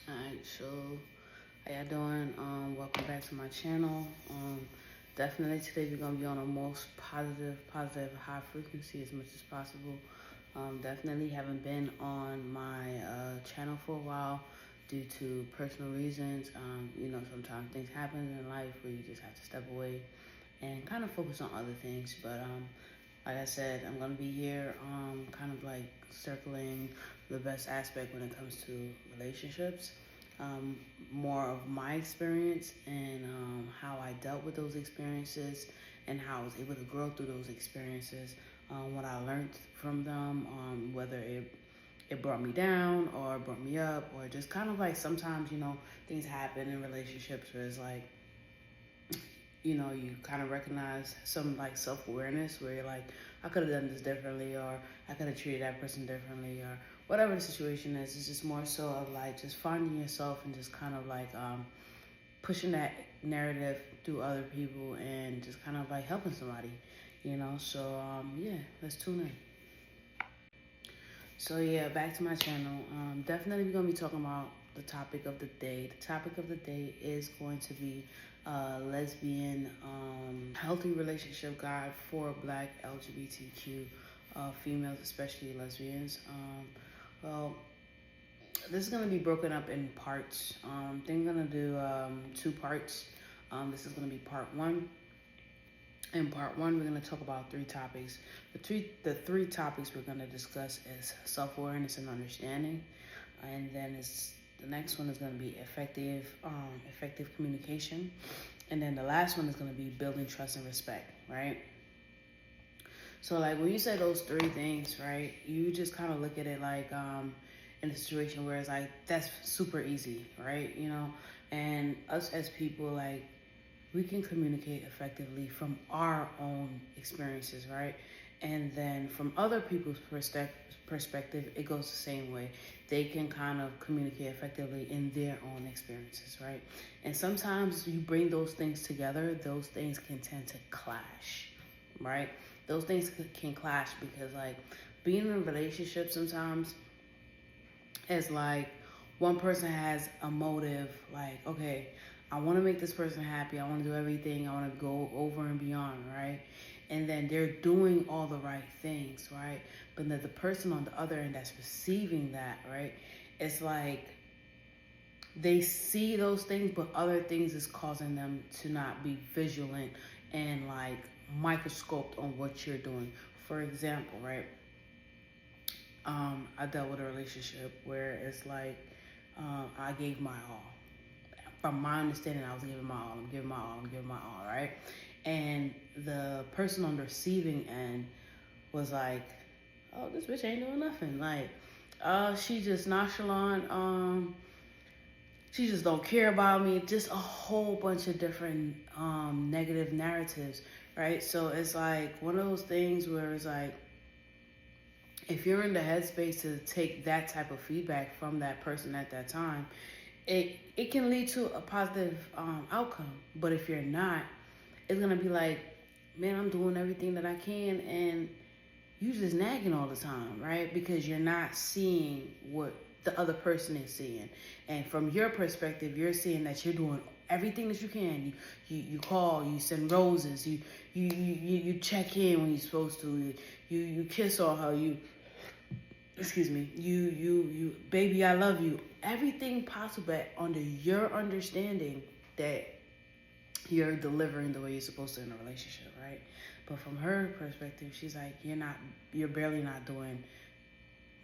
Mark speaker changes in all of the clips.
Speaker 1: Alright, so how y'all doing? Welcome back to my channel. Definitely today we're gonna be on a most positive, high frequency as much as possible. Definitely haven't been on my channel for a while due to personal reasons. Sometimes things happen in life where you just have to step away and kind of focus on other things. But like I said, I'm gonna be here, kind of like circling the best aspect when it comes to relationships, um, more of my experience and how I dealt with those experiences and how I was able to grow through those experiences, what I learned from them, whether it brought me down or brought me up, or just kind of like sometimes, things happen in relationships where it's like, you kind of recognize some like self-awareness where you're like, I could have done this differently, or I could have treated that person differently, or whatever the situation is. It's just more so of like just finding yourself and just kind of like pushing that narrative through other people and just kind of like helping somebody. So yeah, let's tune in. So yeah, back to my channel. Definitely we're gonna be talking about the topic of the day. The topic of the day is going to be lesbian healthy relationship guide for Black LGBTQ females, especially lesbians. Well, this is gonna be broken up in parts. I think I'm gonna do 2 parts. This is gonna be part one. In part one, we're going to talk about 3 topics. The three topics we're going to discuss is self-awareness and understanding, and then the next one is going to be effective communication, and then the last one is going to be building trust and respect. Right. So like when you say those 3 things, right, you just kind of look at it like in a situation where it's like that's super easy, right? And us as people, like, we can communicate effectively from our own experiences, right? And then from other people's perspective, it goes the same way. They can kind of communicate effectively in their own experiences, right? And sometimes you bring those things together, those things can tend to clash, right? Those things can clash because, like, being in a relationship sometimes is like one person has a motive, like, okay, I want to make this person happy. I want to do everything. I want to go over and beyond, right? And then they're doing all the right things, right? But then the person on the other end that's receiving that, right? It's like they see those things, but other things is causing them to not be vigilant and like microscoped on what you're doing. For example, right? I dealt with a relationship where it's like I gave my all. From my understanding, I was giving my all. I'm giving my all. I'm giving my all, right? And the person on the receiving end was like, "Oh, this bitch ain't doing nothing. Like, she just nonchalant. She just don't care about me." Just a whole bunch of different negative narratives, right? So it's like one of those things where it's like, if you're in the headspace to take that type of feedback from that person at that time, it can lead to a positive outcome. But if you're not, it's gonna be like, man, I'm doing everything that I can, and you just nagging all the time, right? Because you're not seeing what the other person is seeing, and from your perspective, you're seeing that you're doing everything that you can. You call, you send roses, you check in when you're supposed to, you kiss on her, excuse me, you, baby, I love you. Everything possible under your understanding that you're delivering the way you're supposed to in a relationship, right? But from her perspective, she's like, you're barely not doing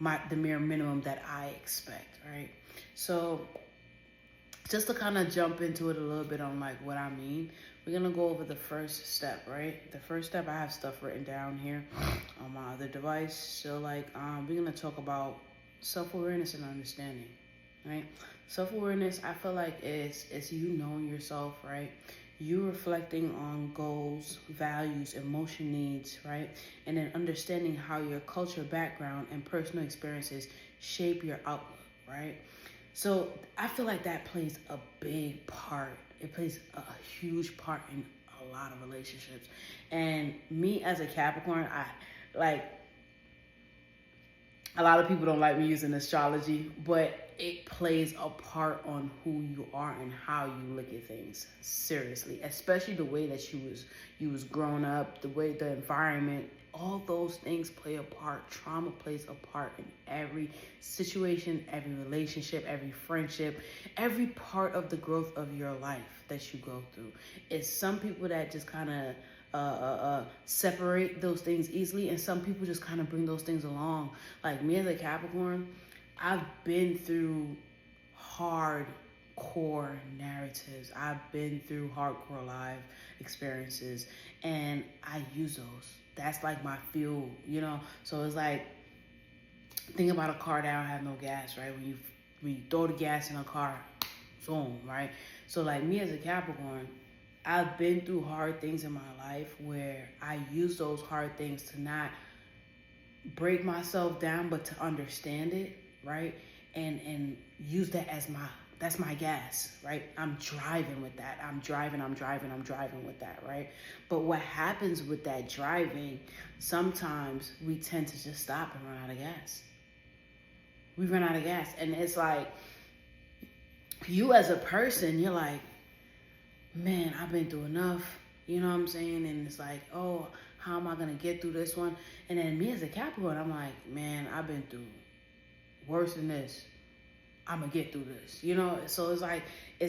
Speaker 1: the mere minimum that I expect, right? So just to kind of jump into it a little bit on like what I mean, we're gonna go over the first step, right? The first step, I have stuff written down here on my other device. So like, we're gonna talk about self-awareness and understanding, right? Self-awareness, I feel like it's you knowing yourself, right? You reflecting on goals, values, emotion needs, right? And then understanding how your culture, background, and personal experiences shape your outlook, right? So I feel like that plays a big part. It plays a huge part in a lot of relationships. And me as a Capricorn, I like A lot of people don't like me using astrology, but it plays a part on who you are and how you look at things. Seriously, especially the way that you was grown up, the way the environment, all those things play a part. Trauma plays a part in every situation, every relationship, every friendship, every part of the growth of your life that you go through. It's some people that just kind of separate those things easily, and some people just kind of bring those things along. Like me as a Capricorn, I've been through hardcore narratives. I've been through hardcore live experiences, and I use those. That's like my fuel, you know. So it's like, think about a car that don't have no gas, right? When you throw the gas in a car, boom, right? So like me as a Capricorn, I've been through hard things in my life where I use those hard things to not break myself down, but to understand it, right? And use that as that's my gas, right? I'm driving with that. I'm driving with that, right? But what happens with that driving, sometimes we tend to just stop and run out of gas. We run out of gas. And it's like, you as a person, you're like, man, I've been through enough, you know what I'm saying? And it's like, oh, how am I gonna get through this one? And then me as a Capricorn, I'm like, man, I've been through worse than this. I'm gonna get through this, you know? So it's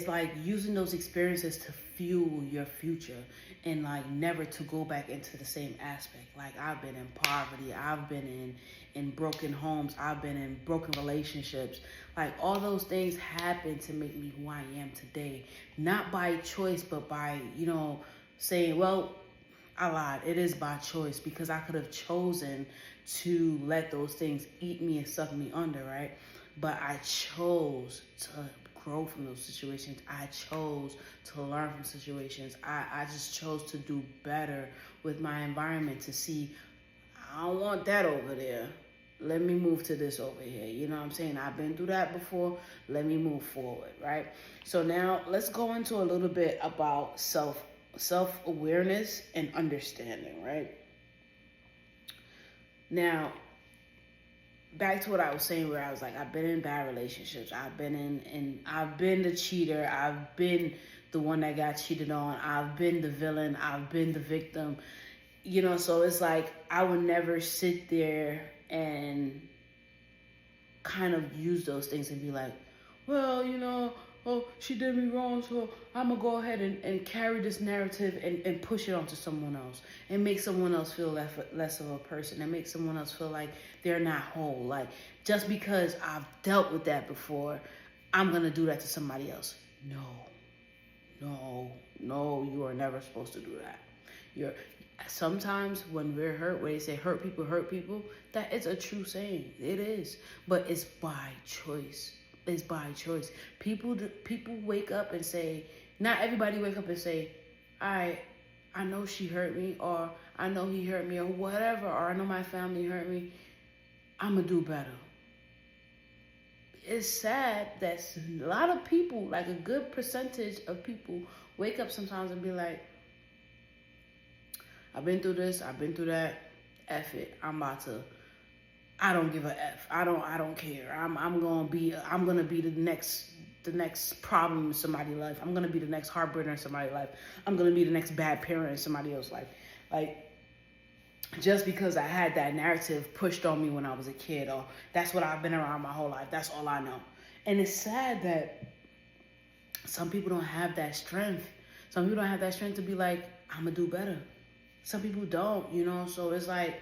Speaker 1: like using those experiences to fuel your future, and like never to go back into the same aspect. Like, I've been in poverty, I've been in broken homes, I've been in broken relationships. Like, all those things happen to make me who I am today, not by choice, but by, you know, saying, well, I lied. It is by choice, because I could have chosen to let those things eat me and suck me under, right? But I chose to grow from those situations. I chose to learn from situations. I just chose to do better with my environment, to see, I don't want that over there. Let me move to this over here. You know what I'm saying? I've been through that before. Let me move forward, right? So now let's go into a little bit about self-awareness and understanding, right? Now, back to what I was saying, where I was like, I've been in bad relationships. I've been the cheater. I've been the one that got cheated on. I've been the villain. I've been the victim. You know, so it's like, I would never sit there and kind of use those things and be like, well, you know, oh, she did me wrong, so I'm going to go ahead and carry this narrative and push it onto someone else, and make someone else feel less of a person, and make someone else feel like they're not whole. Like, just because I've dealt with that before, I'm going to do that to somebody else. No, you are never supposed to do that. Sometimes when we're hurt, when they say hurt people, that is a true saying. It is. But it's by choice. It's by choice. People wake up and say, not everybody wake up and say, I know she hurt me, or I know he hurt me, or whatever, or I know my family hurt me, I'm going to do better. It's sad that a lot of people, like a good percentage of people, wake up sometimes and be like, I've been through this, I've been through that, F it, I don't give a F. I don't care. I'm gonna be the next problem in somebody's life. I'm gonna be the next heartbreaker in somebody's life. I'm gonna be the next bad parent in somebody else's life. Like, just because I had that narrative pushed on me when I was a kid, or that's what I've been around my whole life. That's all I know. And it's sad that some people don't have that strength. Some people don't have that strength to be like, I'm gonna do better. Some people don't, you know? So it's like,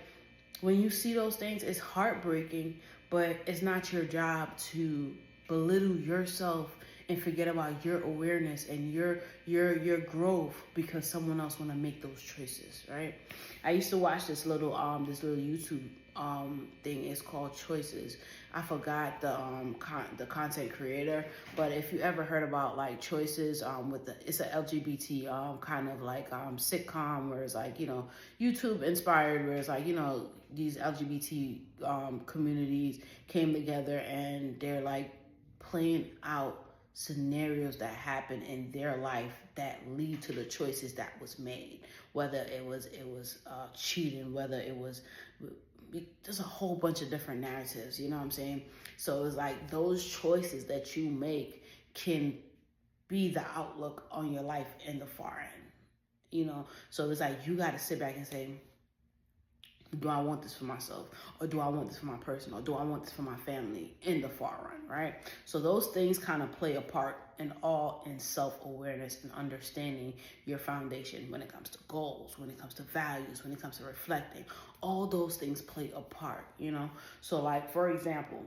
Speaker 1: when you see those things, it's heartbreaking, but it's not your job to belittle yourself and forget about your awareness and your growth because someone else want to make those choices, right? I used to watch this little YouTube thing. It's called Choices. I forgot the content creator, but if you ever heard about like Choices, it's a LGBT kind of like sitcom where it's like, you know, YouTube inspired, where it's like, you know, these LGBT communities came together and they're like playing out scenarios that happen in their life that lead to the choices that was made, whether it was cheating, whether it was there's a whole bunch of different narratives, you know what I'm saying? So it's like those choices that you make can be the outlook on your life in the far end, you know? So it's like you got to sit back and say, do I want this for myself, or do I want this for my person, or do I want this for my family in the far run, right? So those things kind of play a part in self-awareness and understanding your foundation when it comes to goals, when it comes to values, when it comes to reflecting. All those things play a part, you know? So like, for example,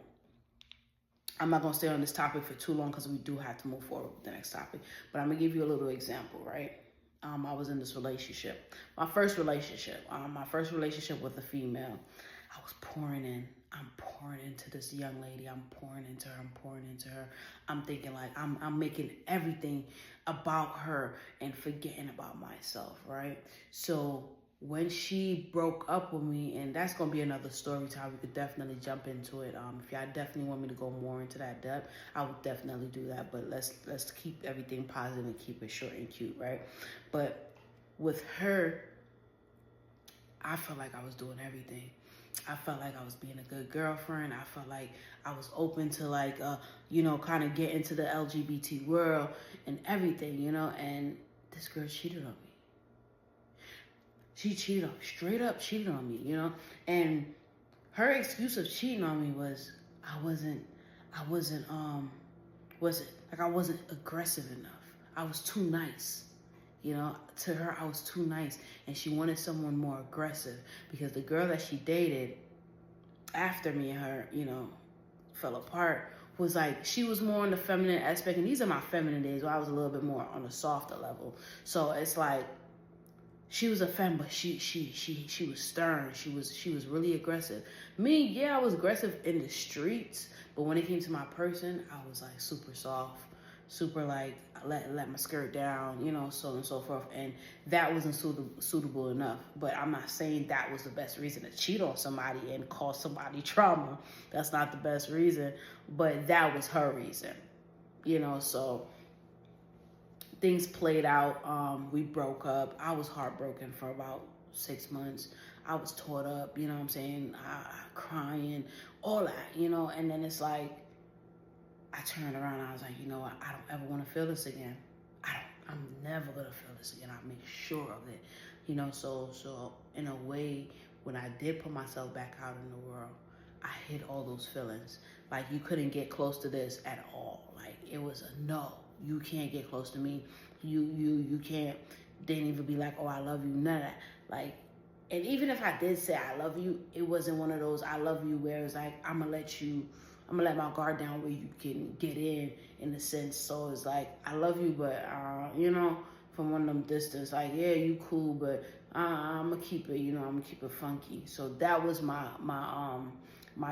Speaker 1: I'm not going to stay on this topic for too long because we do have to move forward with the next topic, but I'm going to give you a little example, right? I was in this relationship. My first relationship with a female. I was pouring in. I'm pouring into this young lady. I'm pouring into her. I'm thinking like I'm making everything about her and forgetting about myself, right? So when she broke up with me, and that's going to be another story time, we could definitely jump into it. If y'all definitely want me to go more into that depth, I would definitely do that. But let's keep everything positive and keep it short and cute, right? But with her, I felt like I was doing everything. I felt like I was being a good girlfriend. I felt like I was open to like, kind of get into the LGBT world and everything, and this girl cheated on me. She straight up cheated on me, and her excuse of cheating on me was I wasn't aggressive enough. I was too nice. To her, I was too nice, and she wanted someone more aggressive because the girl that she dated after me and her, fell apart was like, she was more on the feminine aspect, and these are my feminine days where I was a little bit more on a softer level. So it's like, she was a femme, but she was stern. She was really aggressive. Me, yeah, I was aggressive in the streets, but when it came to my person, I was like super soft, super like let my skirt down, so on and so forth. And that wasn't suitable enough. But I'm not saying that was the best reason to cheat on somebody and cause somebody trauma. That's not the best reason, but that was her reason, so things played out. We broke up. I was heartbroken for about 6 months. I was tore up, you know what I'm saying? Crying, all that, and then it's like, I turned around and I was like, you know what? I don't ever want to feel this again. I'm never going to feel this again. I'll make sure of it, so in a way, when I did put myself back out in the world, I hid all those feelings. Like, you couldn't get close to this at all. Like, it was a no. You can't get close to me. You can't. Didn't even be like, oh, I love you. None of that. Like, and even if I did say I love you, it wasn't one of those I love you where it's like, I'm gonna let my guard down where you can get in a sense. So it's like, I love you, but from one of them distance, like, yeah, you cool, but I'm gonna keep it, I'm gonna keep it funky. So that was my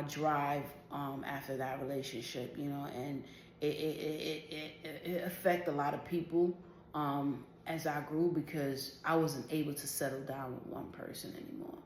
Speaker 1: drive after that relationship, and it affected a lot of people as I grew, because I wasn't able to settle down with one person anymore.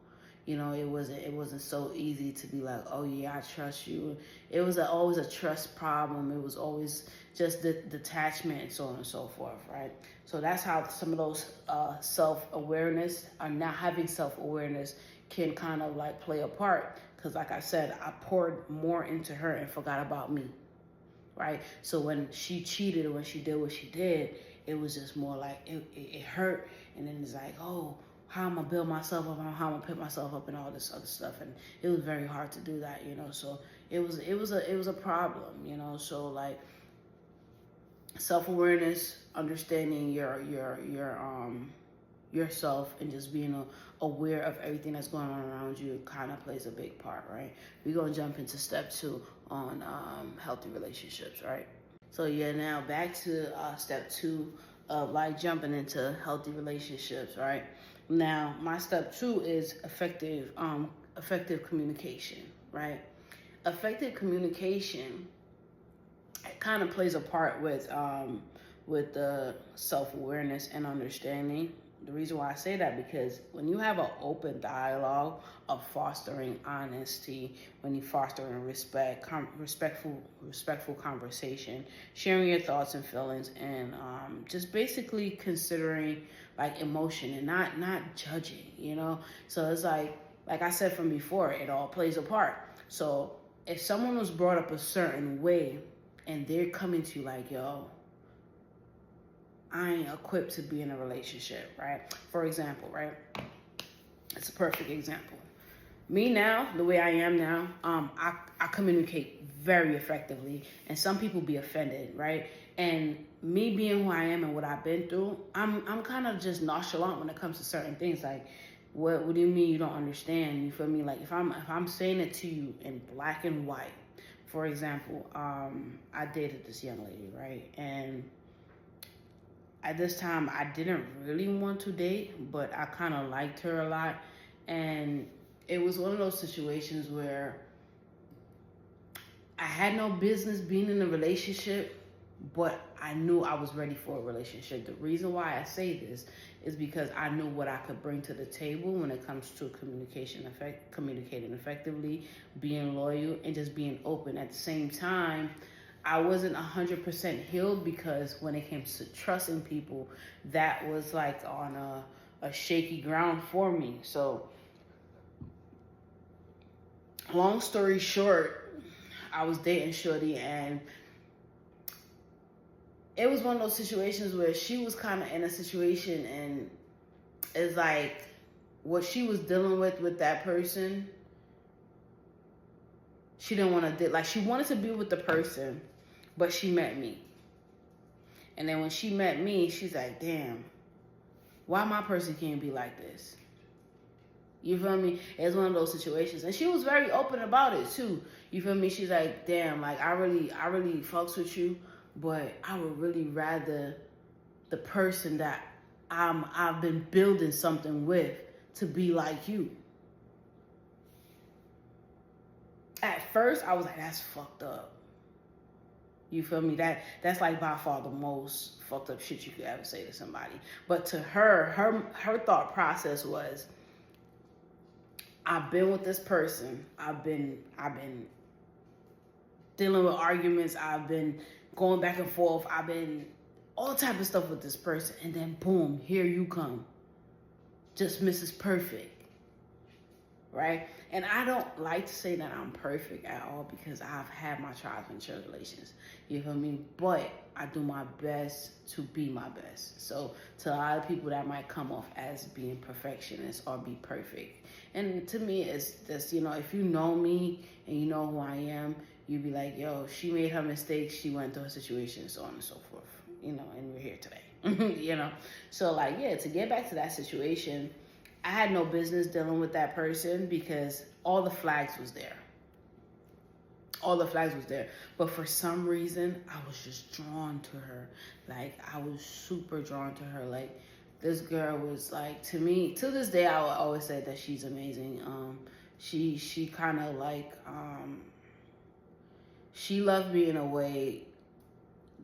Speaker 1: It wasn't so easy to be like, oh yeah, I trust you. It was always a trust problem. It was always just the detachment and so on and so forth, right? So that's how some of those self-awareness, or not having self-awareness, can kind of like play a part. Because like I said, I poured more into her and forgot about me, right? So when she cheated, or when she did what she did, it was just more like, it hurt. And then it's like, oh, how I'm gonna build myself up, how I'm gonna pick myself up, and all this other stuff. And it was very hard to do that, so it was a problem, so like, self-awareness, understanding yourself, and just being aware of everything that's going on around you kind of plays a big part, right? We're gonna jump into step 2 on healthy relationships, right? So yeah, now back to step 2 of like jumping into healthy relationships, right? Now, my step 2 is effective communication, right? Effective communication kind of plays a part with the self-awareness and understanding. The reason why I say that, because when you have an open dialogue of fostering honesty, when you fostering respectful conversation, sharing your thoughts and feelings, and just basically considering like emotion and not judging, So it's like, like I said from before, it all plays a part. So if someone was brought up a certain way and they're coming to you like, yo, I ain't equipped to be in a relationship, right? For example, right? It's a perfect example. Me now, the way I am now, I communicate very effectively, and some people be offended, right? And me being who I am and what I've been through, I'm kind of just nonchalant when it comes to certain things. Like, what do you mean you don't understand? You feel me? Like if I'm saying it to you in black and white, for example, I dated this young lady, right? And at this time, I didn't really want to date, but I kind of liked her a lot, and it was one of those situations where I had no business being in a relationship, but I knew I was ready for a relationship. The reason why I say this is because I knew what I could bring to the table when it comes to communicating effectively, being loyal, and just being open. At the same time, I wasn't 100% healed, because when it came to trusting people, that was like on a shaky ground for me. So long story short, I was dating shorty, and it was one of those situations where she was kind of in a situation, and it's like what she was dealing with that person, she didn't want to do. Like, she wanted to be with the person, but she met me. And then when she met me, she's like, damn, why my person can't be like this? You feel me? It's one of those situations. And she was very open about it too. You feel me? She's like, damn, like I really fucks with you, but I would really rather the person that I've been building something with to be like you. At first, I was like, that's fucked up. You feel me? That's like by far the most fucked up shit you could ever say to somebody. But to her thought process was, I've been with this person. I've been dealing with arguments. I've been going back and forth. I've been all type of stuff with this person. And then boom, here you come. Just Mrs. Perfect. Right? And I don't like to say that I'm perfect at all, because I've had my trials and tribulations. You feel me? But I do my best to be my best. So to a lot of people, that might come off as being perfectionist or be perfect. And to me, it's just, if you know me and you know who I am, you'd be like, yo, she made her mistakes. She went through her situation, so on and so forth. And we're here today. So like, yeah, to get back to that situation, I had no business dealing with that person, because all the flags was there. But for some reason, I was just drawn to her. Like, I was super drawn to her. Like, this girl was like, to me, to this day, I will always say that she's amazing. She kind of like, she loved me in a way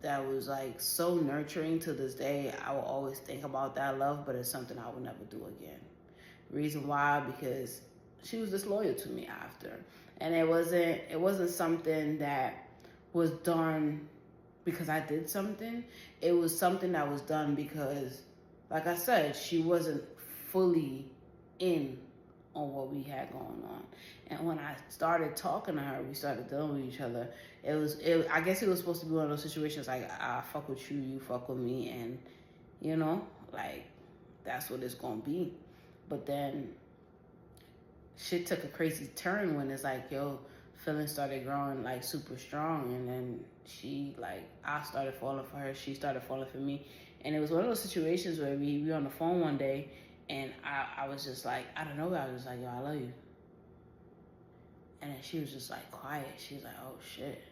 Speaker 1: that was like so nurturing. To this day, I will always think about that love, but it's something I would never do again. Reason why? Because she was disloyal to me after, and it wasn't something that was done because I did something. It was something that was done because, like I said, she wasn't fully in on what we had going on. And when I started talking to her, we started dealing with each other. I guess it was supposed to be one of those situations like, I fuck with you, you fuck with me, and like, that's what it's gonna be. But then shit took a crazy turn when it's like, yo, feelings started growing like super strong, and then I started falling for her, she started falling for me. And it was one of those situations where we were on the phone one day, and I was just like, I don't know, I was just like, yo, I love you. And then she was just like quiet. She was like, oh shit.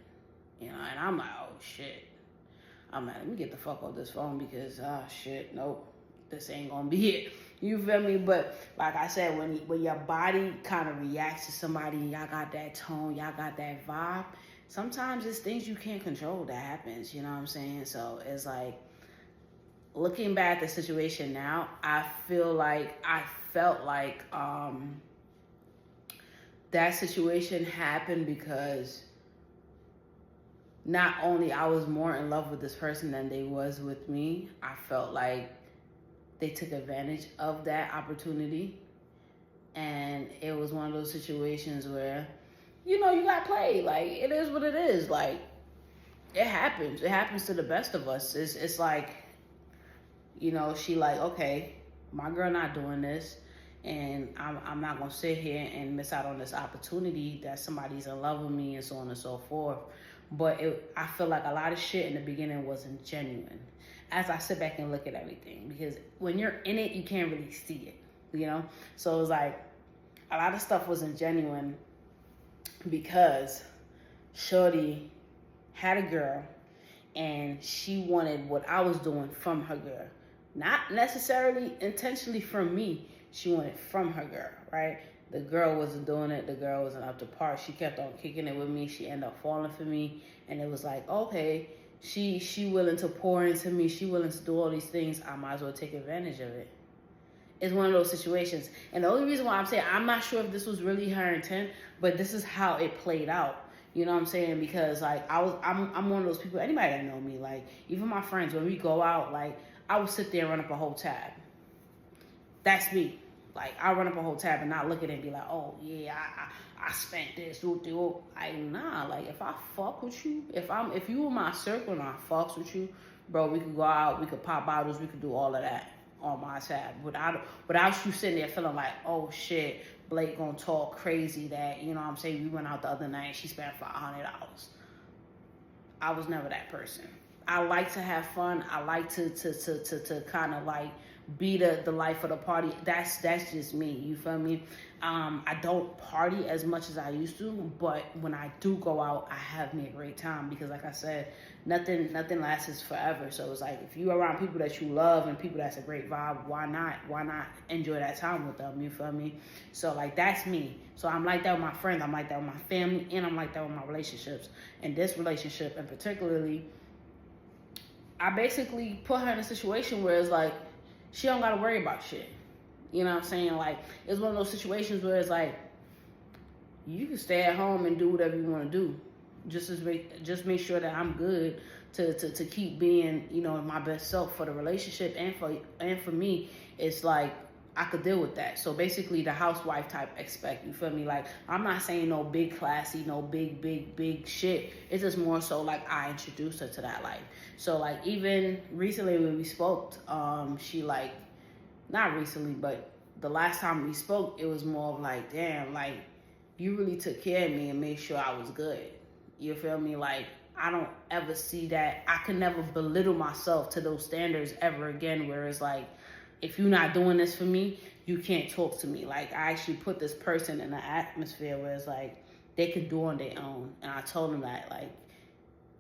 Speaker 1: And I'm like, oh shit. I'm like, let me get the fuck off this phone, because shit, nope, this ain't gonna be it. You feel me? But like I said, when your body kind of reacts to somebody, y'all got that tone, y'all got that vibe, sometimes it's things you can't control that happens, you know what I'm saying? So it's like, looking back at the situation now, I felt like that situation happened because not only I was more in love with this person than they was with me, I felt like they took advantage of that opportunity. And it was one of those situations where, you know, you got played. Like, it is what it is. Like, it happens. It happens to the best of us. It's like, you know, she like, okay, my girl not doing this, and I'm not gonna sit here and miss out on this opportunity that somebody's in love with me and so on and so forth. But I feel like a lot of shit in the beginning wasn't genuine. As I sit back and look at everything, because when you're in it, you can't really see it, you know. So it was like a lot of stuff wasn't genuine because Shorty had a girl and she wanted what I was doing from her girl. Not necessarily intentionally from me. She wanted from her girl, right? The girl wasn't doing it. The girl wasn't up to par. She kept on kicking it with me. She ended up falling for me. And it was like, okay, she willing to pour into me. She willing to do all these things. I might as well take advantage of it. It's one of those situations. And the only reason why I'm saying, I'm not sure if this was really her intent, but this is how it played out. You know what I'm saying? Because like I'm one of those people, anybody that know me, like even my friends, when we go out, like I would sit there and run up a whole tab. That's me. Like I run up a whole tab and not look at it and be like, oh yeah, I spent this. Like nah. Like if I fuck with you, if you in my circle and I fucks with you, bro, we could go out, we could pop bottles, we could do all of that on my tab without you sitting there feeling like, oh shit, Blake gonna talk crazy that, you know what I'm saying, we went out the other night and she spent $500. I was never that person. I like to have fun. I like to kind of like be the life of the party. That's just me. You feel me? I don't party as much as I used to, but when I do go out, I have me a great time because, like I said, nothing lasts forever. So it's like if you're around people that you love and people that's a great vibe, why not enjoy that time with them? You feel me? So like that's me. So I'm like that with my friends. I'm like that with my family, and I'm like that with my relationships. And this relationship, and particularly, I basically put her in a situation where it's like she don't gotta worry about shit. You know what I'm saying? Like it's one of those situations where it's like you can stay at home and do whatever you want to do. Just make sure that I'm good to keep being, you know, my best self for the relationship and for me. It's like I could deal with that. So basically the housewife type expect, you feel me? Like I'm not saying no big classy, no big shit. It's just more so like I introduced her to that life. So like even recently when we spoke, she like, not recently, but the last time we spoke, it was more of like, damn, like you really took care of me and made sure I was good. You feel me? Like I don't ever see that. I can never belittle myself to those standards ever again, where it's like, if you're not doing this for me, you can't talk to me. Like I actually put this person in an atmosphere where it's like they can do on their own. And I told them that, like,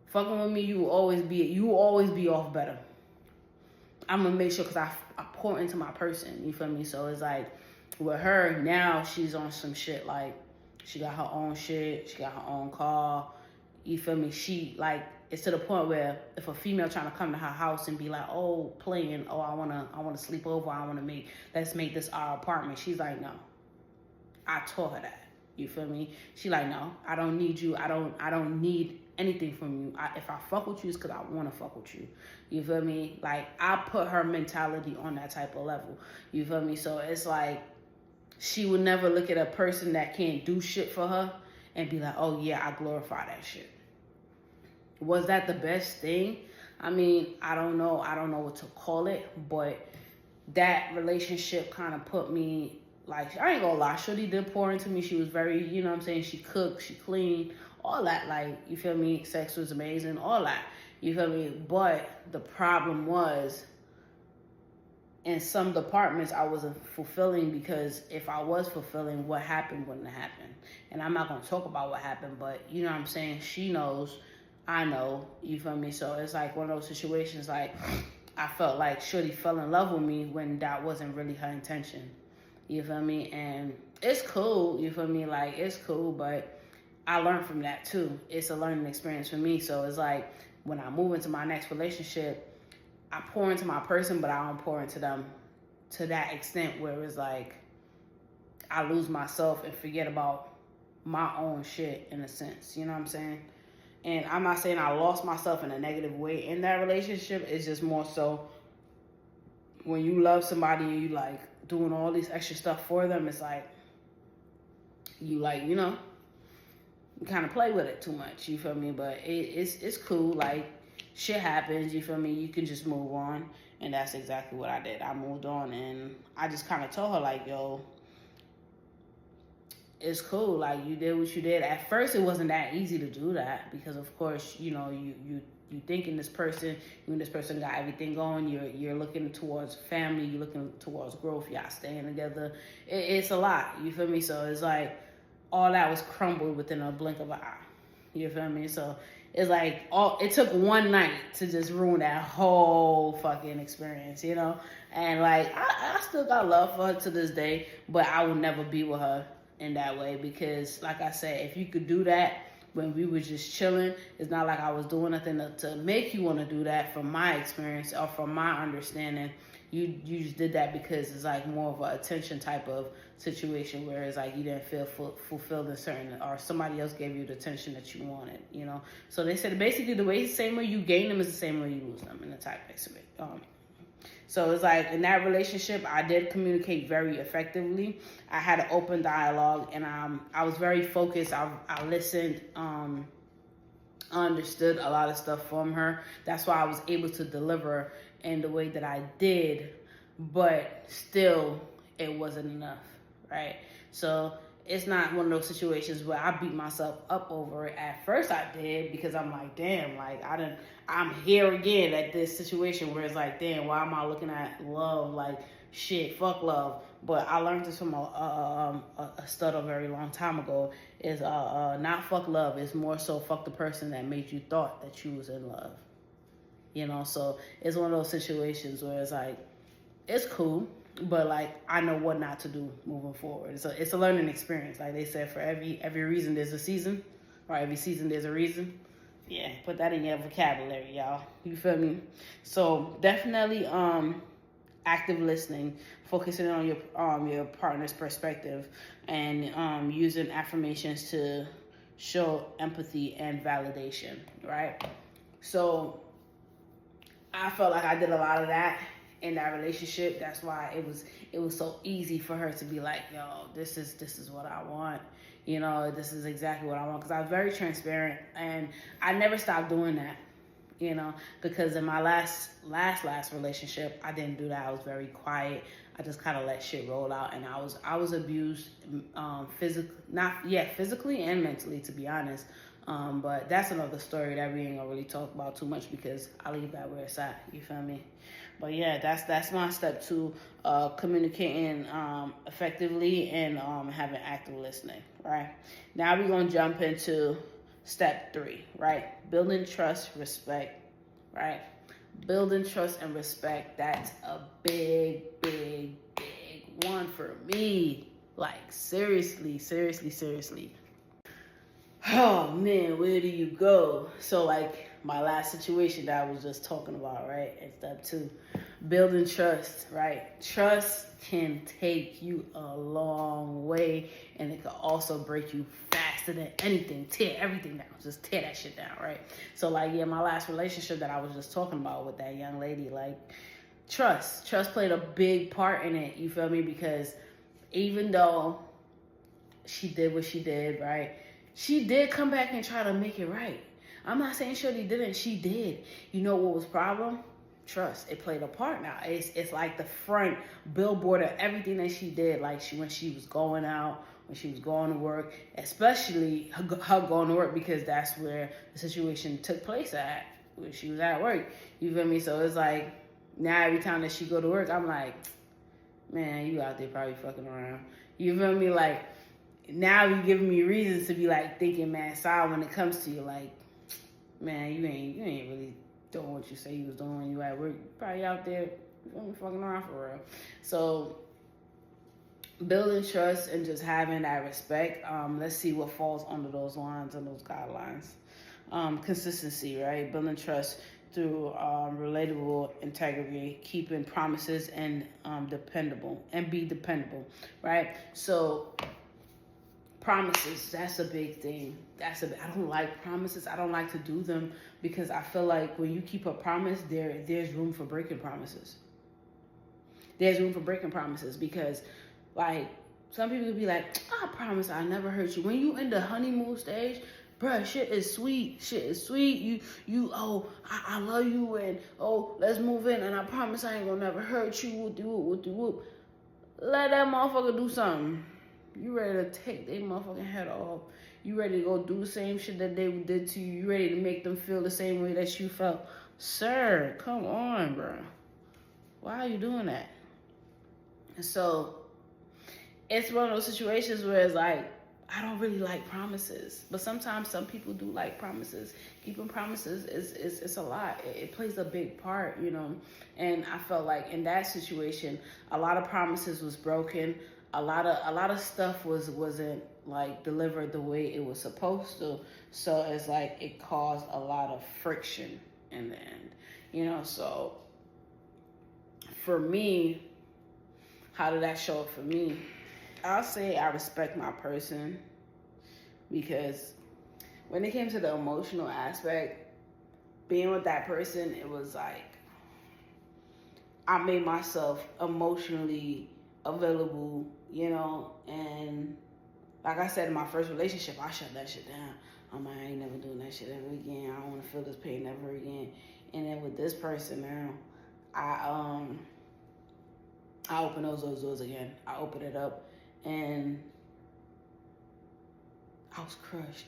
Speaker 1: fucking with me, you will always be off better. I'm gonna make sure, because I pour into my person, you feel me? So it's like with her now, she's on some shit like she got her own shit, she got her own car, you feel me? She like, it's to the point where if a female trying to come to her house and be like, oh, playing, oh, I wanna sleep over, let's make this our apartment. She's like, no. I told her that. You feel me? She like, no, I don't need you. I don't need anything from you. If I fuck with you, it's because I want to fuck with you. You feel me? Like, I put her mentality on that type of level. You feel me? So it's like, she would never look at a person that can't do shit for her and be like, oh yeah, I glorify that shit. Was that the best thing? I mean, I don't know what to call it, but that relationship kind of put me, like, I ain't gonna lie, Shorty did pour into me. She was very, you know what I'm saying, she cooked, she cleaned, all that, like, you feel me, sex was amazing, all that, you feel me, but the problem was, in some departments, I wasn't fulfilling, because if I was fulfilling, what happened wouldn't have happened. And I'm not gonna talk about what happened, but, you know what I'm saying, she knows, I know, you feel me, so it's like one of those situations, like, I felt like Shorty fell in love with me when that wasn't really her intention. You feel me? And it's cool, you feel me? Like, it's cool, but I learned from that too. It's a learning experience for me. So it's like, when I move into my next relationship, I pour into my person, but I don't pour into them to that extent where it's like, I lose myself and forget about my own shit in a sense. You know what I'm saying? And I'm not saying I lost myself in a negative way in that relationship. It's just more so when you love somebody and you like doing all this extra stuff for them, it's like, you like, kind of play with it too much, you feel me? But it's cool. Like, shit happens, you feel me? You can just move on. And that's exactly what I did. I moved on, and I just kind of told her, like, yo, it's cool. Like, you did what you did. At first, it wasn't that easy to do that because, of course, you thinking this person, you and this person got everything going. You're looking towards family. You're looking towards growth. Y'all staying together. It's a lot. You feel me? So it's like all that was crumbled within a blink of an eye. You feel me? So it's like it took one night to just ruin that whole fucking experience, And like I still got love for her to this day, but I will never be with her in that way because, like I said, if you could do that when we were just chilling, it's not like I was doing nothing to make you want to do that. From my experience or from my understanding, you just did that because it's like more of an attention type of situation where it's like you didn't feel fulfilled in certain, or somebody else gave you the attention that you wanted, So they said basically the same way you gain them is the same way you lose them in the type of it. So it's like in that relationship, I did communicate very effectively. I had an open dialogue, and I was very focused. I listened, understood a lot of stuff from her. That's why I was able to deliver in the way that I did, but still, it wasn't enough, right? So it's not one of those situations where I beat myself up over it. At first I did because I'm like, damn, like I'm here again at this situation where it's like, damn, why am I looking at love like shit, fuck love? But I learned this from a stud a very long time ago, is not fuck love, it's more so fuck the person that made you thought that you was in love. So it's one of those situations where it's like, it's cool, but like I know what not to do moving forward. So it's a learning experience. Like they said, for every reason there's a season, or every season there's a reason. Yeah, put that in your vocabulary, y'all. You feel me? So definitely active listening, focusing on your partner's perspective, and using affirmations to show empathy and validation, right? So I felt like I did a lot of that in that relationship. That's why it was so easy for her to be like, yo, this is what I want. This is exactly what I want. Because I was very transparent, and I never stopped doing that. Because in my last relationship, I didn't do that. I was very quiet. I just kind of let shit roll out, and I was abused, physically and mentally, to be honest. But that's another story that we ain't gonna really talk about too much because I leave that where it's at. You feel me? But yeah, that's my step 2, communicating effectively and having active listening. Right now, we're gonna jump into step 3. Right, building trust, respect. Right, building trust and respect. That's a big one for me. Like seriously. Oh man, where do you go? So like my last situation that I was just talking about, right? And step 2, building trust, right? Trust can take you a long way, and it can also break you faster than anything. Tear everything down. Just tear that shit down, right? So like, yeah, my last relationship that I was just talking about with that young lady, like trust played a big part in it. You feel me? Because even though she did what she did, right? She did come back and try to make it right. I'm not saying Shorty didn't. She did. You know what was the problem? Trust. It played a part now. It's like the front billboard of everything that she did. Like when she was going out, when she was going to work, especially her going to work, because that's where the situation took place at, where she was at work. You feel me? So it's like now every time that she go to work, I'm like, man, you out there probably fucking around. You feel me? Like, now you're giving me reasons to be like thinking, man, sorry when it comes to you, like, man, you ain't really doing what you say you was doing when you at work. You probably out there fucking around for real. So building trust and just having that respect. Let's see what falls under those lines and those guidelines. Consistency, right? Building trust through relatable integrity, keeping promises, and be dependable, right? So promises, that's a big thing. I don't like promises. I don't like to do them because I feel like when you keep a promise, there's room for breaking promises. There's room for breaking promises because, like, Some people be like, I promise I'll never hurt you. When you in the honeymoon stage, bruh, shit is sweet. Shit is sweet. Oh, I love you, and oh, let's move in, and I promise I ain't gonna never hurt you. Whoop. Let that motherfucker do something. You ready to take their motherfucking head off. You ready to go do the same shit that they did to you. You ready to make them feel the same way that you felt. Sir, come on, bro. Why are you doing that? And so, it's one of those situations where it's like, I don't really like promises. But sometimes some people do like promises. Keeping promises is a lot. It plays a big part, you know. And I felt like in that situation, a lot of promises was broken. A lot of stuff wasn't like delivered the way it was supposed to. So it's like it caused a lot of friction in the end. You know, so for me, how did that show up for me? I'll say I respect my person, because when it came to the emotional aspect, being with that person, it was like I made myself emotionally available, you know, and like I said in my first relationship, I shut that shit down. I'm like, I ain't never doing that shit ever again. I don't want to feel this pain ever again. And then with this person now, I open those doors again. I open it up. And I was crushed,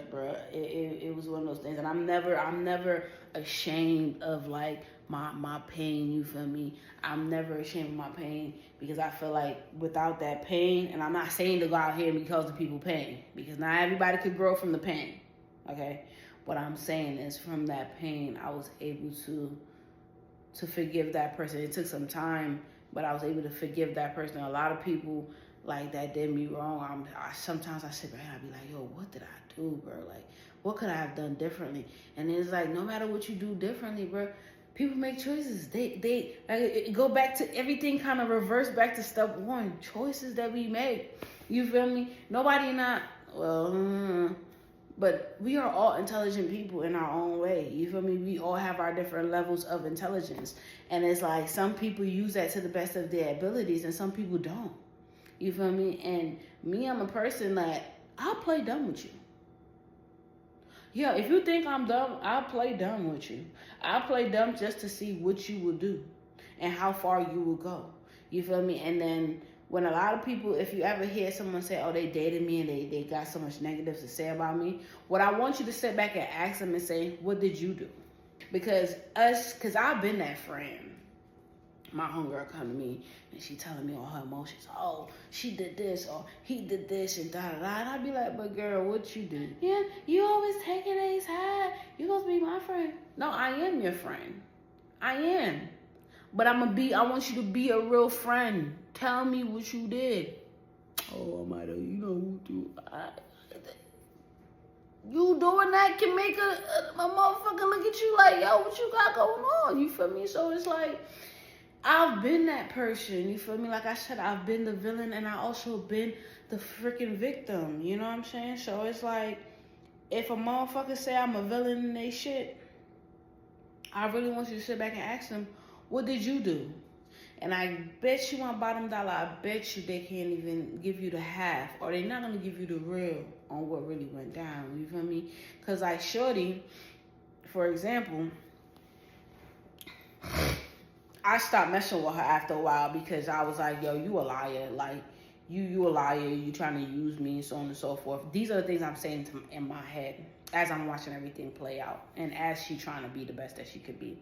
Speaker 1: bro. It was one of those things, and I'm never ashamed of like my pain. You feel me? I'm never ashamed of my pain, because I feel like without that pain, and I'm not saying to go out here and be causing people pain, because not everybody could grow from the pain. Okay, what I'm saying is from that pain, I was able to forgive that person. It took some time, but I was able to forgive that person. A lot of people like that did me wrong. Sometimes I sit back and I be like, yo, what did I do, bro? Like, what could I have done differently? And it's like, no matter what you do differently, bro, people make choices. They like, go back to everything, kind of reverse back to step one. Choices that we make. You feel me? Nobody not, well, but we are all intelligent people in our own way. You feel me? We all have our different levels of intelligence. And it's like some people use that to the best of their abilities and some people don't. You feel me? And me, I'm a person that I'll play dumb with you. Yeah, if you think I'm dumb, I'll play dumb with you. I'll play dumb just to see what you will do and how far you will go. You feel me? And then when a lot of people, if you ever hear someone say, oh, they dated me and they got so much negatives to say about me, what I want you to sit back and ask them and say, what did you do? Because I've been that friend. My homegirl come to me and she telling me all her emotions. Oh, she did this or he did this and da da da. And I be like, but girl, what you do? Yeah, you always taking a side. You supposed to be my friend. No, I am your friend. I am. But I want you to be a real friend. Tell me what you did. Oh, Amado, you know who do. You doing that can make a motherfucker look at you like, yo, what you got going on? You feel me? So it's like, I've been that person, you feel me? Like I said, I've been the villain and I also been the freaking victim, you know what I'm saying? So it's like, if a motherfucker say I'm a villain in they shit, I really want you to sit back and ask them, what did you do? And I bet you on bottom dollar, I bet you they can't even give you the half, or they're not going to give you the real on what really went down, you feel me? Because like Shorty, for example, I stopped messing with her after a while because I was like, yo, you a liar. Like, you a liar. You trying to use me, so on and so forth. These are the things I'm saying in my head as I'm watching everything play out and as she trying to be the best that she could be.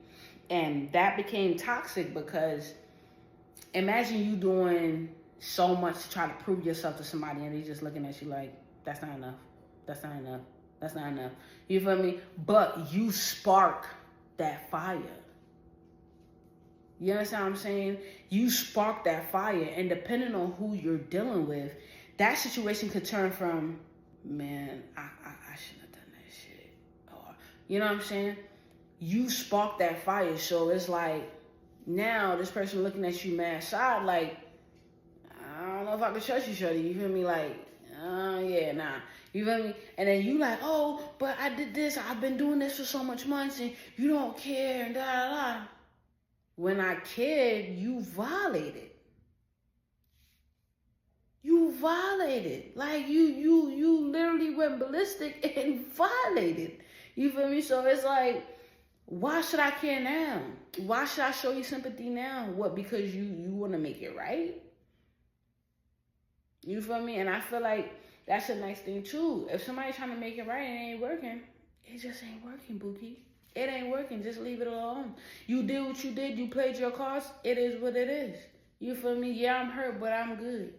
Speaker 1: And that became toxic because imagine you doing so much to try to prove yourself to somebody and they just looking at you like, that's not enough. That's not enough. That's not enough. You feel me? But you spark that fire. You understand what I'm saying? You spark that fire, and depending on who you're dealing with, that situation could turn from, man, I shouldn't have done that shit. Or, you know what I'm saying? You spark that fire, so it's like, now this person looking at you mad side, like, I don't know if I can trust you, shorty. You feel me? Like, yeah, nah. You feel me? And then you like, oh, but I did this. I've been doing this for so much months, and you don't care, and da da da. When I cared, you violated. You violated. Like you literally went ballistic and violated. You feel me? So it's like, why should I care now? Why should I show you sympathy now? What, because you want to make it right? You feel me? And I feel like that's a nice thing too. If somebody's trying to make it right and it ain't working, it just ain't working, Bookie. It ain't working. Just leave it alone. You did what you did. You played your cards. It is what it is. You feel me? Yeah, I'm hurt, but I'm good.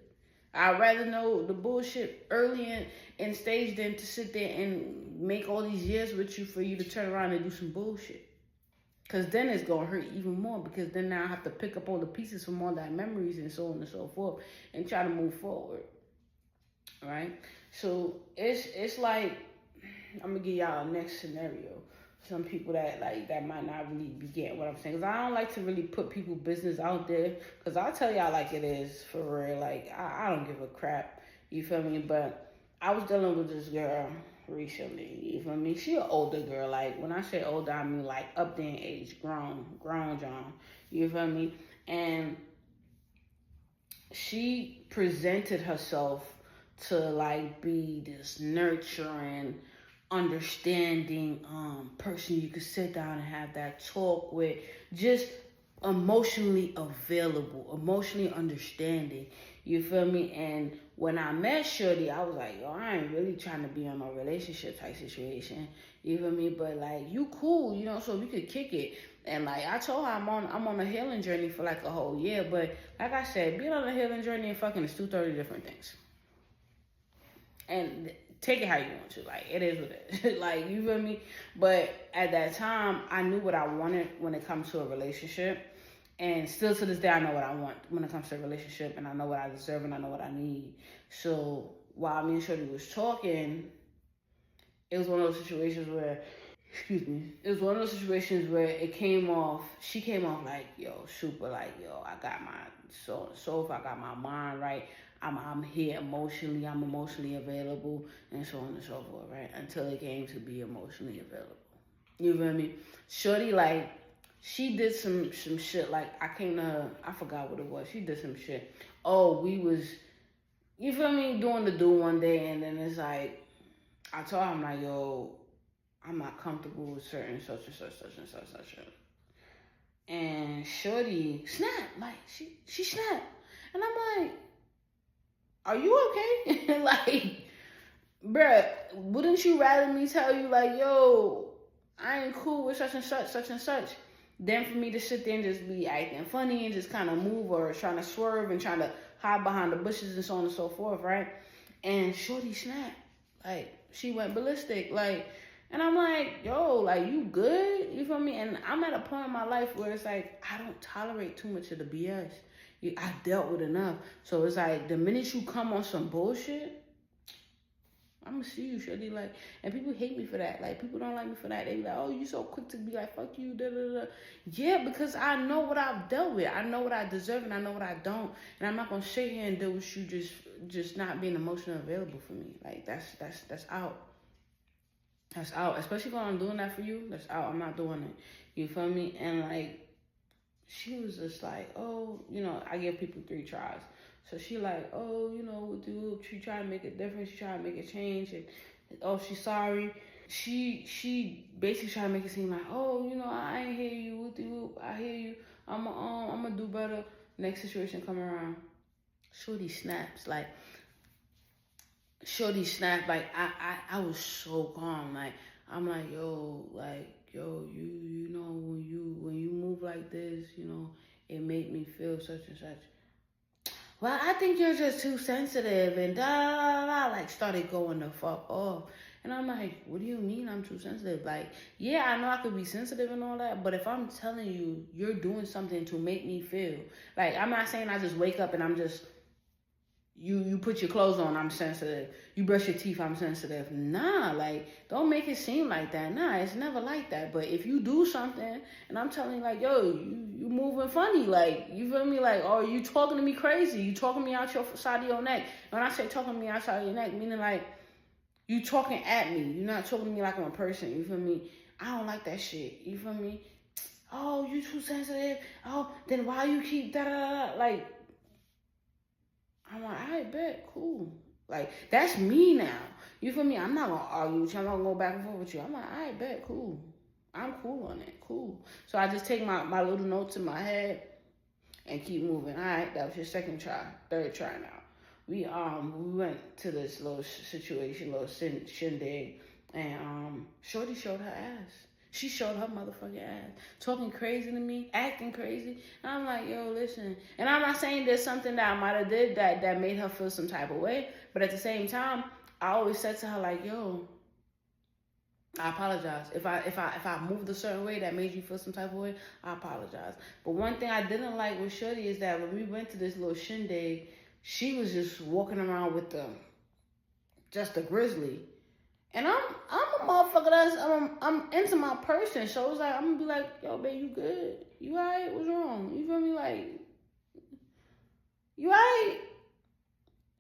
Speaker 1: I'd rather know the bullshit early in stage than to sit there and make all these years with you for you to turn around and do some bullshit. Because then it's going to hurt even more, because then now I have to pick up all the pieces from all that memories and so on and so forth and try to move forward. Right? So it's like, I'm going to give y'all a next scenario. Some people that might not really be getting what I'm saying. Because I don't like to really put people's business out there. Because I'll tell y'all like it is, for real. Like, I don't give a crap. You feel me? But I was dealing with this girl recently. You feel me? She an older girl. Like, when I say older, I mean like up there in age. Grown John. You feel me? And she presented herself to like be this nurturing, understanding person you could sit down and have that talk with, just emotionally available, emotionally understanding. You feel me? And when I met Shorty, I was like, yo, I ain't really trying to be in a relationship type situation. You feel me? But like, you cool, you know, so we could kick it. And like I told her, I'm on a healing journey for like a whole year. But like I said, being on a healing journey and fucking is 230 different things. And take it how you want to. Like, it is what it is. Like, you feel me? But at that time, I knew what I wanted when it comes to a relationship. And still to this day, I know what I want when it comes to a relationship. And I know what I deserve and I know what I need. So while me and Shorty was talking, it was one of those situations where, it was one of those situations where she came off like, yo, super, like, yo, I got my soul, if I got my mind right, I'm here emotionally, I'm emotionally available, and so on and so forth, right? Until it came to be emotionally available. You feel me? Shorty, like, she did some shit, like, I came to her, I forgot what it was, she did some shit. Oh, we was, you feel me, doing the do one day, and then it's like, I told her, I'm like, yo, I'm not comfortable with certain such and such. And Shorty snapped, like, she snapped. And I'm like, are you okay? Like, bruh, wouldn't you rather me tell you, like, yo, I ain't cool with such and such, than for me to sit there and just be acting funny and just kind of move or trying to swerve and trying to hide behind the bushes and so on and so forth, right? And Shorty snapped. Like, she went ballistic. Like, and I'm like, yo, like, you good? You feel me? And I'm at a point in my life where it's like, I don't tolerate too much of the BS. I dealt with enough. So it's like, the minute you come on some bullshit, I'm gonna see you, Shorty. Like, and people hate me for that. Like, people don't like me for that. They be like, oh, you so quick to be like, fuck you, da da da. Yeah, because I know what I've dealt with. I know what I deserve and I know what I don't. And I'm not gonna sit here and deal with you just not being emotionally available for me. Like, that's out. That's out. Especially when I'm doing that for you. That's out. I'm not doing it. You feel me? And like, she was just like, oh, you know, I give people 3 tries. So she like, oh, you know, dude, she trying to make a difference. She trying to make a change. And, oh, she's sorry. She basically trying to make it seem like, oh, you know, I ain't hear you. I hear you. I'm gonna do better. Next situation come around. Shorty snaps. Like, I was so calm. Like, I'm like, yo, you know, when you move like this, you know, it made me feel such and such. Well, I think you're just too sensitive and da da da da. Like, started going the fuck off. And I'm like, what do you mean I'm too sensitive? Like, yeah, I know I could be sensitive and all that, but if I'm telling you you're doing something to make me feel, like, I'm not saying I just wake up and I'm just, you put your clothes on, I'm sensitive. You brush your teeth, I'm sensitive. Nah, like, don't make it seem like that. Nah, it's never like that. But if you do something, and I'm telling you, like, yo, you moving funny, like, you feel me? Like, oh, you talking to me crazy. You talking me out your side of your neck. When I say talking to me outside of your neck, meaning, like, you talking at me. You're not talking to me like I'm a person. You feel me? I don't like that shit. You feel me? Oh, you too sensitive. Oh, then why you keep da-da-da-da? Like, I'm like, all right, bet, cool. Like, that's me now. You feel me? I'm not gonna argue with you. I'm not gonna go back and forth with you. I'm like, all right, bet, cool. I'm cool on it, cool. So I just take my little notes in my head and keep moving. All right, that was your second try, third try now. We went to this little situation, little shindig, and Shorty showed her ass. She showed her motherfucking ass, talking crazy to me, acting crazy. And I'm like, yo, listen. And I'm not saying there's something that I might have did that made her feel some type of way, but at the same time, I always said to her like, yo, I apologize. If I moved a certain way that made you feel some type of way, I apologize. But one thing I didn't like with Shorty is that when we went to this little shindig, she was just walking around with just a grizzly. And I'm a motherfucker I'm into my person. So it's like, I'm gonna be like, yo, babe, you good? You alright? What's wrong? You feel me? Like, you alright?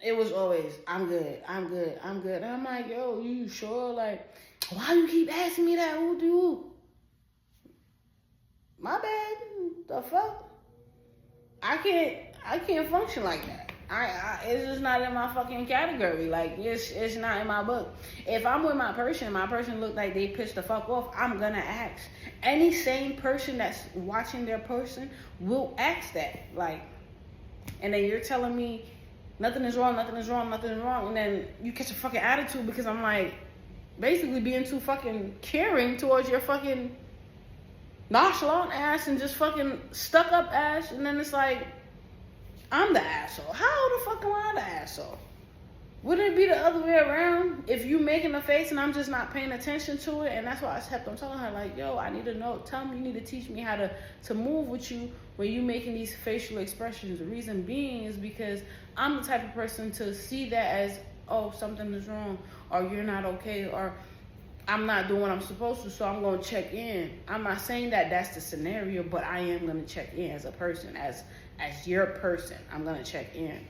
Speaker 1: It was always, I'm good. And I'm like, yo, you sure? Like, why you keep asking me that? Who do? My bad. The fuck? I can't function like that. It's just not in my fucking category. Like, it's not in my book. If I'm with my person look like they pissed the fuck off, I'm gonna ask. Any sane person that's watching their person will ask that. Like, and then you're telling me nothing is wrong, and then you catch a fucking attitude because I'm like, basically being too fucking caring towards your fucking nonchalant ass and just fucking stuck up ass, and then it's like, I'm the asshole. How the fuck am I the asshole? Wouldn't it be the other way around? If you making a face and I'm just not paying attention to it, and that's why I kept on telling her, like, yo, I need to know, tell me, you need to teach me how to move with you when you making these facial expressions. The reason being is because I'm the type of person to see that as, oh, something is wrong, or you're not okay, or I'm not doing what I'm supposed to, so I'm going to check in. I'm not saying that that's the scenario, but I am going to check in as a person, as your person. I'm going to check in.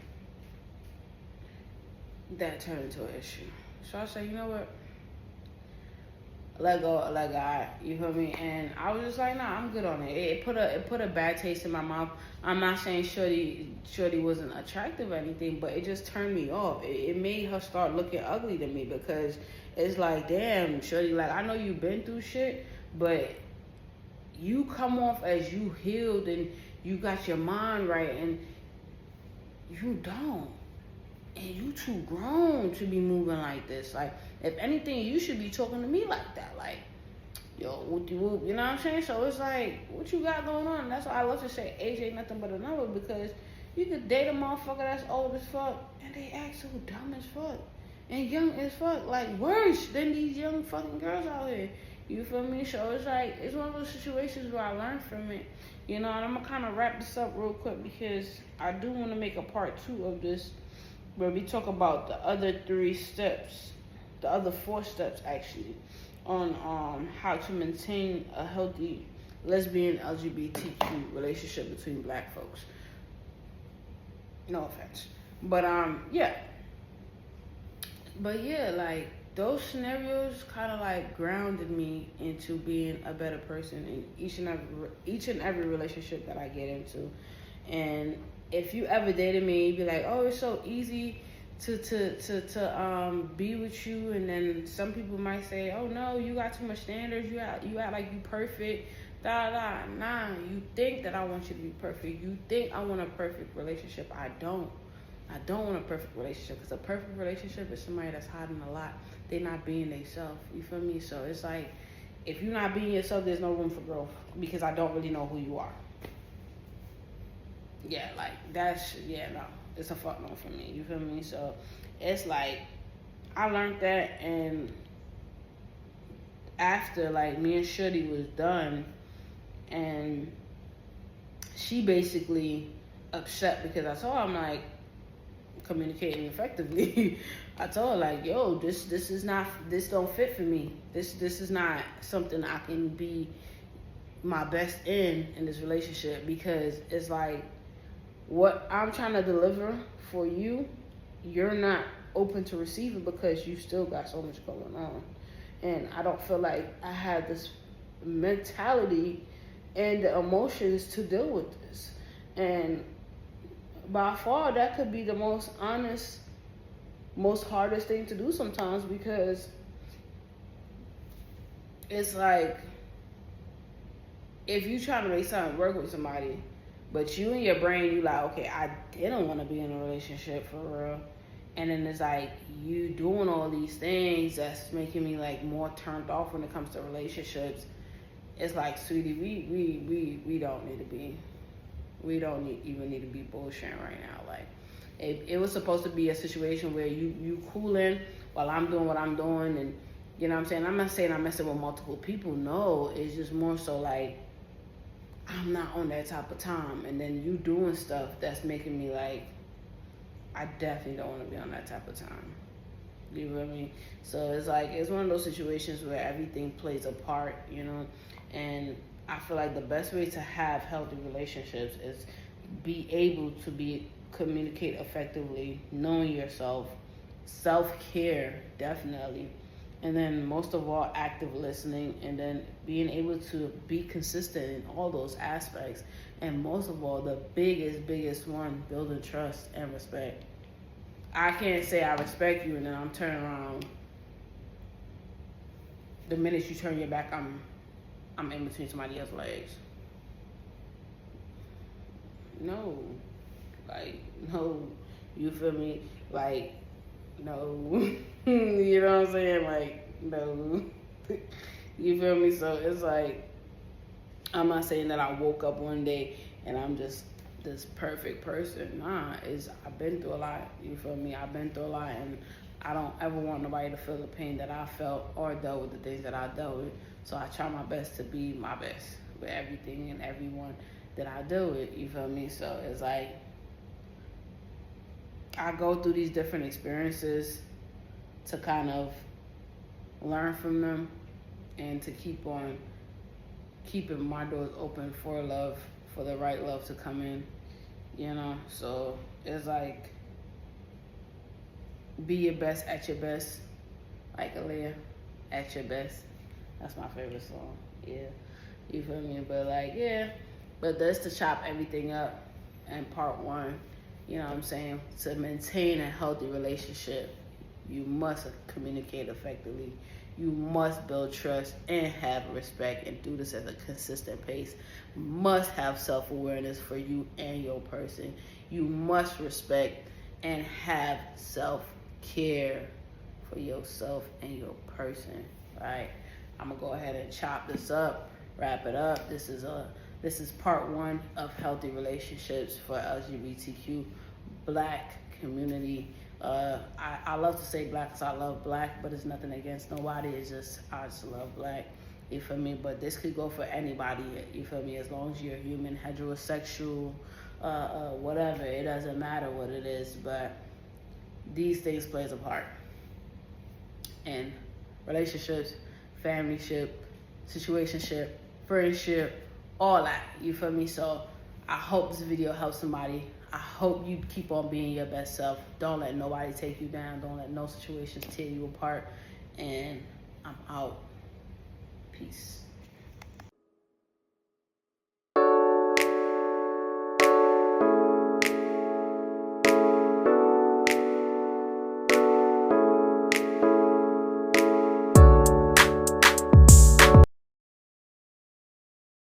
Speaker 1: That turned into an issue. So I said, you know what? Let go, let God. You feel me? And I was just like, nah, I'm good on it. It put a bad taste in my mouth. I'm not saying Shorty wasn't attractive or anything, but it just turned me off. It made her start looking ugly to me because it's like, damn, Shorty, like, I know you've been through shit, but you come off as you healed and you got your mind right, and you don't. And you too grown to be moving like this. Like, if anything, you should be talking to me like that. Like, yo, whoop-de-whoop, you know what I'm saying? So it's like, what you got going on? And that's why I love to say age ain't nothing but a number, because you could date a motherfucker that's old as fuck, and they act so dumb as fuck, and young as fuck. Like, worse than these young fucking girls out here. You feel me? So it's like, it's one of those situations where I learned from it. You know, and I'm going to kind of wrap this up real quick because I do want to make a part 2 of this where we talk about the other 3 steps, the other 4 steps actually, on how to maintain a healthy lesbian LGBTQ relationship between black folks. No offense. But yeah. But yeah, like, those scenarios kind of like grounded me into being a better person in each and every relationship that I get into. And if you ever dated me, you'd be like, oh, it's so easy to be with you, and then some people might say, oh no, you got too much standards, you act like you perfect, nah, you think that I want you to be perfect, you think I want a perfect relationship. I don't want a perfect relationship, because a perfect relationship is somebody that's hiding a lot. They're not being themselves, you feel me? So it's like, if you're not being yourself, there's no room for growth, because I don't really know who you are. Yeah, like, no, it's a fuck no for me, you feel me? So it's like, I learned that, and after, like, me and Shorty was done, and she basically upset because I told her, I'm like, communicating effectively. I told her, like, yo, this don't fit for me. This is not something I can be my best in this relationship, because it's like, what I'm trying to deliver for you, you're not open to receive it because you still got so much going on. And I don't feel like I have this mentality and the emotions to deal with this. And by far, that could be the most honest, most hardest thing to do sometimes, because it's like, if you trying to make something work with somebody, but you in your brain, you like, okay, I didn't want to be in a relationship for real. And then it's like, you doing all these things that's making me like more turned off when it comes to relationships. It's like, sweetie, we don't need to be, even need to be bullshitting right now. Like, it was supposed to be a situation where you cooling while I'm doing what I'm doing, and you know what I'm saying? I'm not saying I'm messing with multiple people. No, it's just more so like, I'm not on that type of time. And then you doing stuff that's making me like, I definitely don't want to be on that type of time. You know what I mean? So it's like, it's one of those situations where everything plays a part, you know? And I feel like the best way to have healthy relationships is be able to communicate effectively, knowing yourself, self-care, definitely. And then most of all, active listening, and then being able to be consistent in all those aspects. And most of all, the biggest one, building trust and respect. I can't say I respect you and then I'm turning around. The minute you turn your back, I'm in between somebody else's legs. No. Like, no. You feel me? Like, no. You know what I'm saying? Like, no. You feel me? So it's like, I'm not saying that I woke up one day and I'm just this perfect person. Nah, I've been through a lot. You feel me? I've been through a lot, and I don't ever want nobody to feel the pain that I felt or dealt with the things that I dealt with. So I try my best to be my best with everything and everyone that I deal with. You feel me? So it's like, I go through these different experiences to kind of learn from them and to keep on keeping my doors open for love, for the right love to come in, you know? So it's like, be your best at your best, like Aaliyah, at your best. That's my favorite song, yeah. You feel me? But like, yeah, but that's to chop everything up in part one. You know what I'm saying? To maintain a healthy relationship, you must communicate effectively. You must build trust and have respect, and do this at a consistent pace. Must have self-awareness for you and your person. You must respect and have self-care for yourself and your person, right? I'm gonna go ahead and chop this up, wrap it up. This is part one of healthy relationships for LGBTQ Black community. I love to say black because I love black, but it's nothing against nobody. It's just, I just love black. You feel me? But this could go for anybody. You feel me? As long as you're human, heterosexual, whatever. It doesn't matter what it is, but these things plays a part in relationships, familyship, situationship, friendship, all that. You feel me? So I hope this video helps somebody. I hope you keep on being your best self. Don't let nobody take you down. Don't let no situations tear you apart. And I'm out. Peace.